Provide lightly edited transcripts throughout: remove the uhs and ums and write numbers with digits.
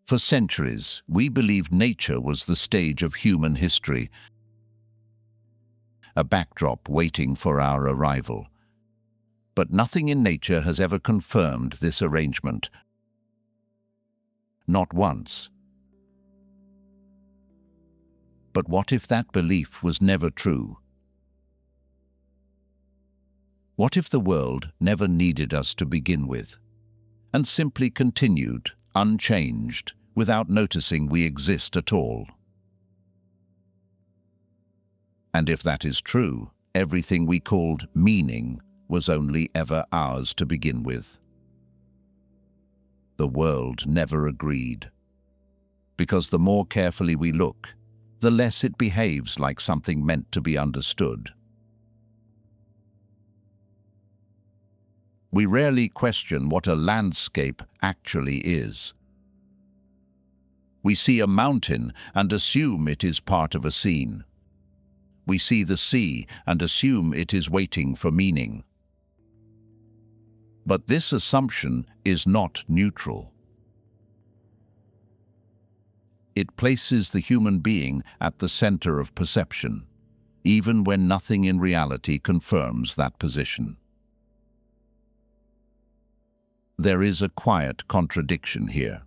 For centuries, we believed nature was the stage of human history, a backdrop waiting for our arrival. But nothing in nature has ever confirmed this arrangement. Not once. But what if that belief was never true? What if the world never needed us to begin with, and simply continued, unchanged, without noticing we exist at all? And if that is true, everything we called meaning was only ever ours to begin with. The world never agreed, because the more carefully we look, the less it behaves like something meant to be understood. We rarely question what a landscape actually is. We see a mountain and assume it is part of a scene. We see the sea and assume it is waiting for meaning. But this assumption is not neutral. It places the human being at the center of perception, even when nothing in reality confirms that position. There is a quiet contradiction here.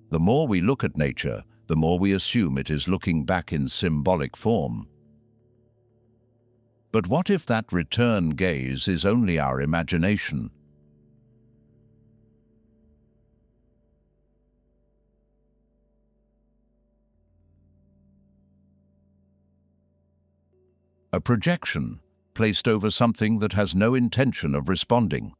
The more we look at nature, the more we assume it is looking back in symbolic form. But what if that return gaze is only our imagination? A projection placed over something that has no intention of responding.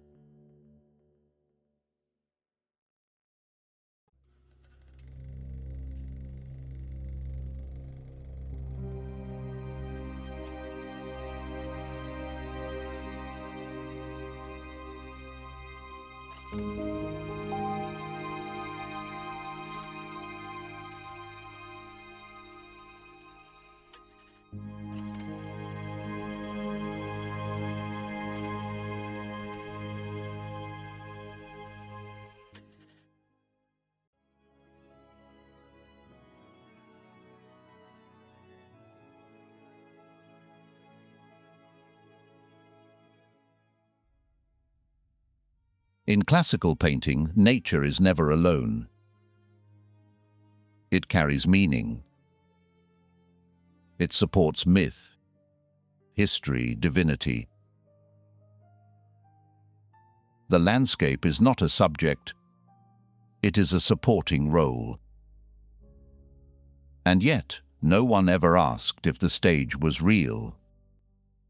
In classical painting, nature is never alone. It carries meaning. It supports myth, history, divinity. The landscape is not a subject, it is a supporting role. And yet, no one ever asked if the stage was real,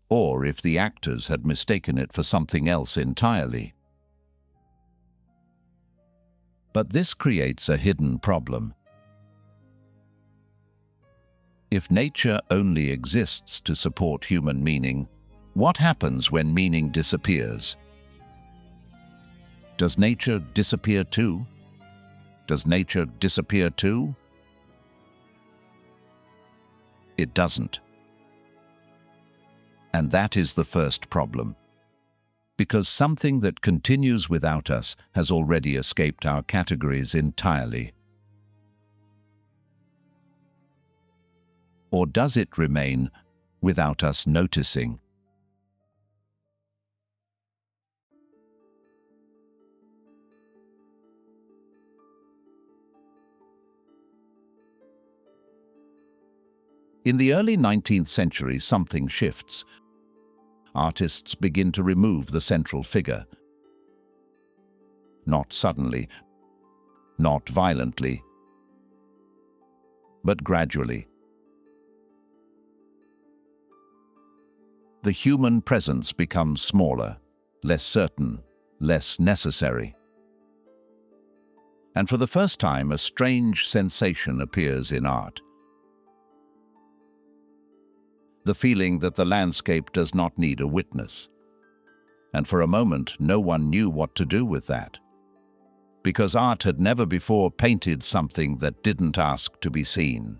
or if the actors had mistaken it for something else entirely. But this creates a hidden problem. If nature only exists to support human meaning, what happens when meaning disappears? Does nature disappear too? Does nature disappear too? It doesn't. And that is the first problem. Because something that continues without us has already escaped our categories entirely. Or does it remain without us noticing? In the early 19th century, something shifts. Artists begin to remove the central figure. Not suddenly, not violently, but gradually. The human presence becomes smaller, less certain, less necessary. And for the first time, a strange sensation appears in art. The feeling that the landscape does not need a witness. And for a moment, no one knew what to do with that. Because art had never before painted something that didn't ask to be seen.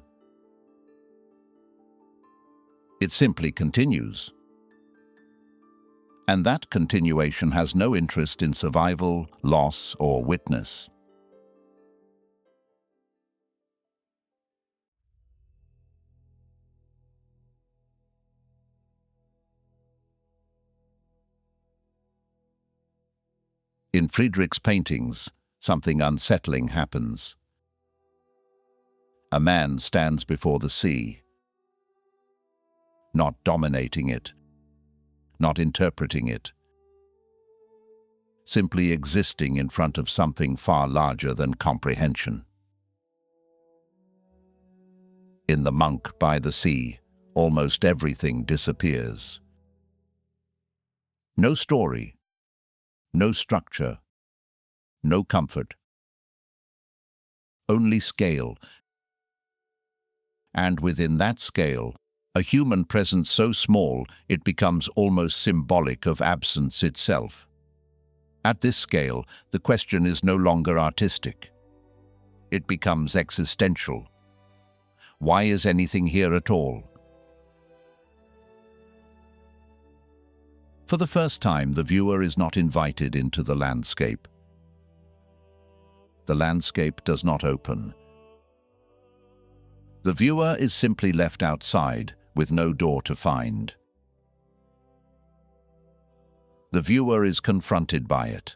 It simply continues. And that continuation has no interest in survival, loss, or witness. In Friedrich's paintings, something unsettling happens. A man stands before the sea, not dominating it, not interpreting it, simply existing in front of something far larger than comprehension. In The Monk by the Sea, almost everything disappears. No story, no structure, no comfort, only scale. And within that scale, a human presence so small it becomes almost symbolic of absence itself. At this scale, the question is no longer artistic. It becomes existential. Why is anything here at all? For the first time, the viewer is not invited into the landscape. The landscape does not open. The viewer is simply left outside, with no door to find. The viewer is confronted by it.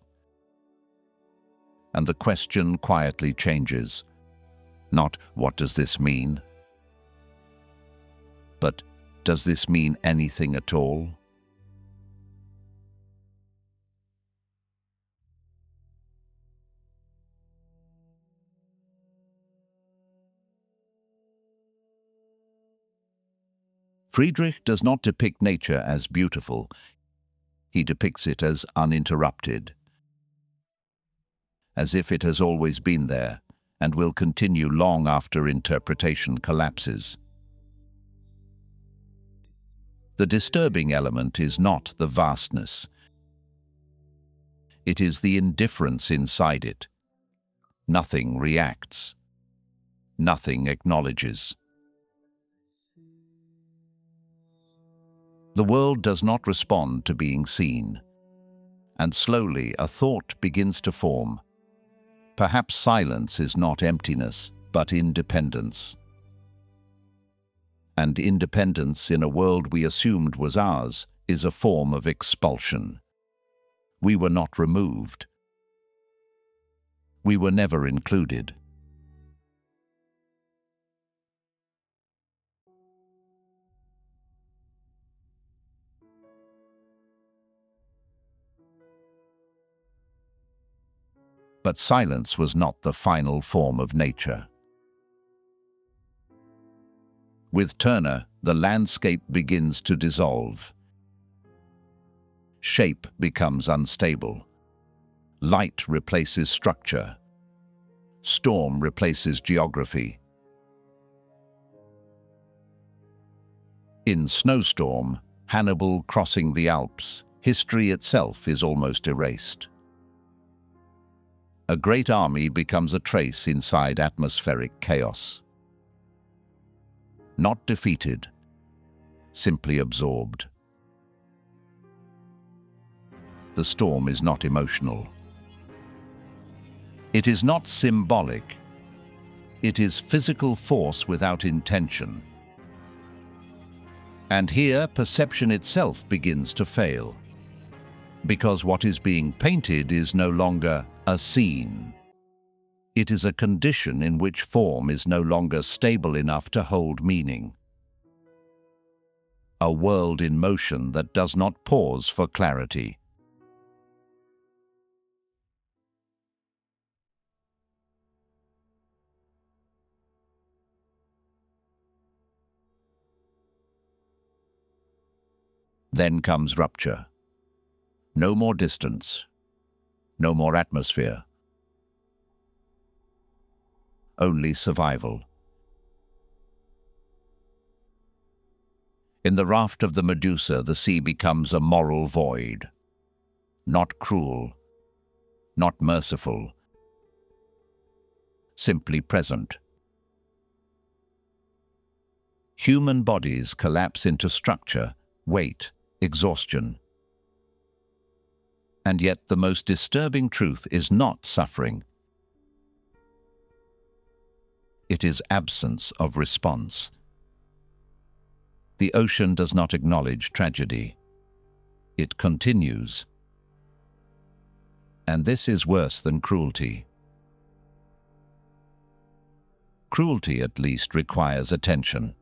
And the question quietly changes. Not, what does this mean? But, does this mean anything at all? Friedrich does not depict nature as beautiful. He depicts it as uninterrupted, as if it has always been there and will continue long after interpretation collapses. The disturbing element is not the vastness. It is the indifference inside it. Nothing reacts. Nothing acknowledges. The world does not respond to being seen, and slowly a thought begins to form. Perhaps silence is not emptiness, but independence. And independence in a world we assumed was ours is a form of expulsion. We were not removed. We were never included. But silence was not the final form of nature. With Turner, the landscape begins to dissolve. Shape becomes unstable. Light replaces structure. Storm replaces geography. In Snowstorm, Hannibal crossing the Alps, history itself is almost erased. A great army becomes a trace inside atmospheric chaos. Not defeated, simply absorbed. The storm is not emotional. It is not symbolic. It is physical force without intention. And here, perception itself begins to fail. Because what is being painted is no longer a scene. It is a condition in which form is no longer stable enough to hold meaning. A world in motion that does not pause for clarity. Then comes rupture. No more distance. No more atmosphere. Only survival. In the raft of the Medusa, the sea becomes a moral void. Not cruel, not merciful, simply present. Human bodies collapse into structure, weight, exhaustion. And yet the most disturbing truth is not suffering. It is absence of response. The ocean does not acknowledge tragedy. It continues. And this is worse than cruelty. Cruelty, at least, requires attention.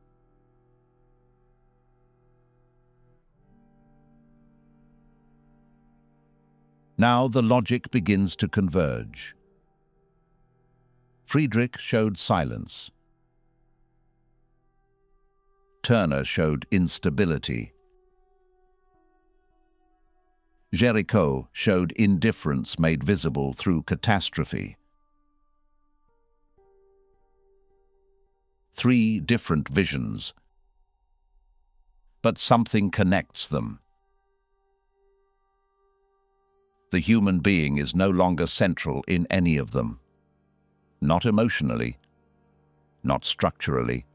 Now the logic begins to converge. Friedrich showed silence. Turner showed instability. Géricault showed indifference made visible through catastrophe. Three different visions, but something connects them. The human being is no longer central in any of them. Not emotionally, not structurally,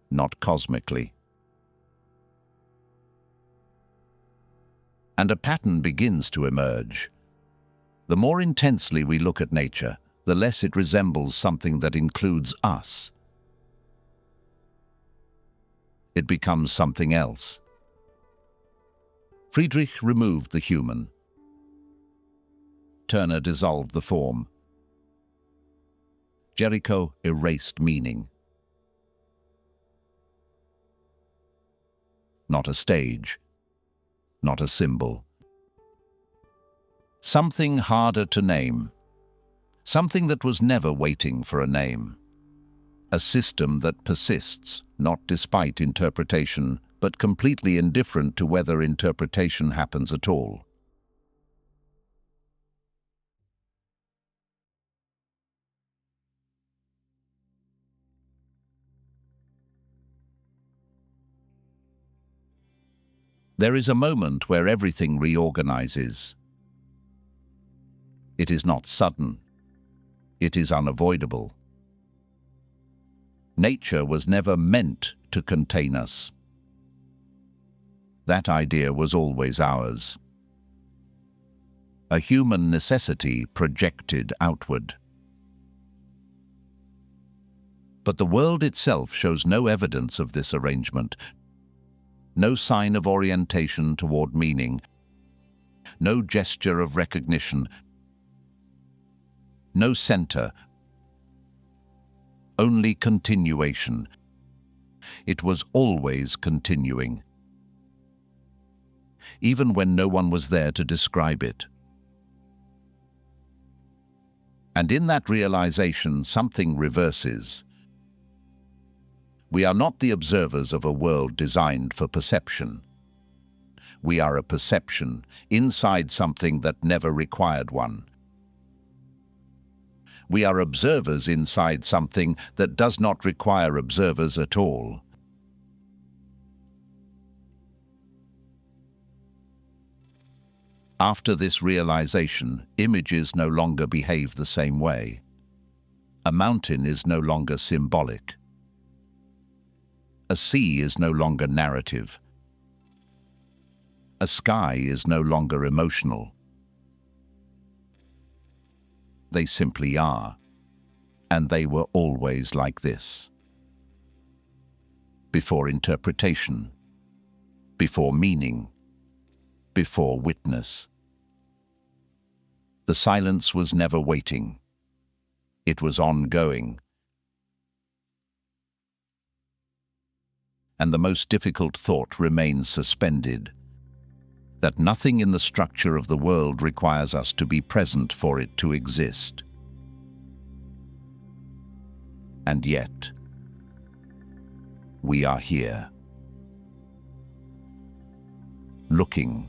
not cosmically. And a pattern begins to emerge. The more intensely we look at nature, the less it resembles something that includes us. It becomes something else. Friedrich removed the human. Turner dissolved the form. Géricault erased meaning. Not a stage, not a symbol. Something harder to name. Something that was never waiting for a name. A system that persists, not despite interpretation, but completely indifferent to whether interpretation happens at all. There is a moment where everything reorganizes. It is not sudden. It is unavoidable. Nature was never meant to contain us. That idea was always ours. A human necessity projected outward. But the world itself shows no evidence of this arrangement, no sign of orientation toward meaning, no gesture of recognition, no center, only continuation. It was always continuing, even when no one was there to describe it. And in that realization, something reverses. We are not the observers of a world designed for perception. We are a perception inside something that never required one. We are observers inside something that does not require observers at all. After this realization, images no longer behave the same way. A mountain is no longer symbolic. A sea is no longer narrative. A sky is no longer emotional. They simply are, and they were always like this. Before interpretation, before meaning, before witness. The silence was never waiting. It was ongoing. And the most difficult thought remains suspended, that nothing in the structure of the world requires us to be present for it to exist. And yet, we are here, looking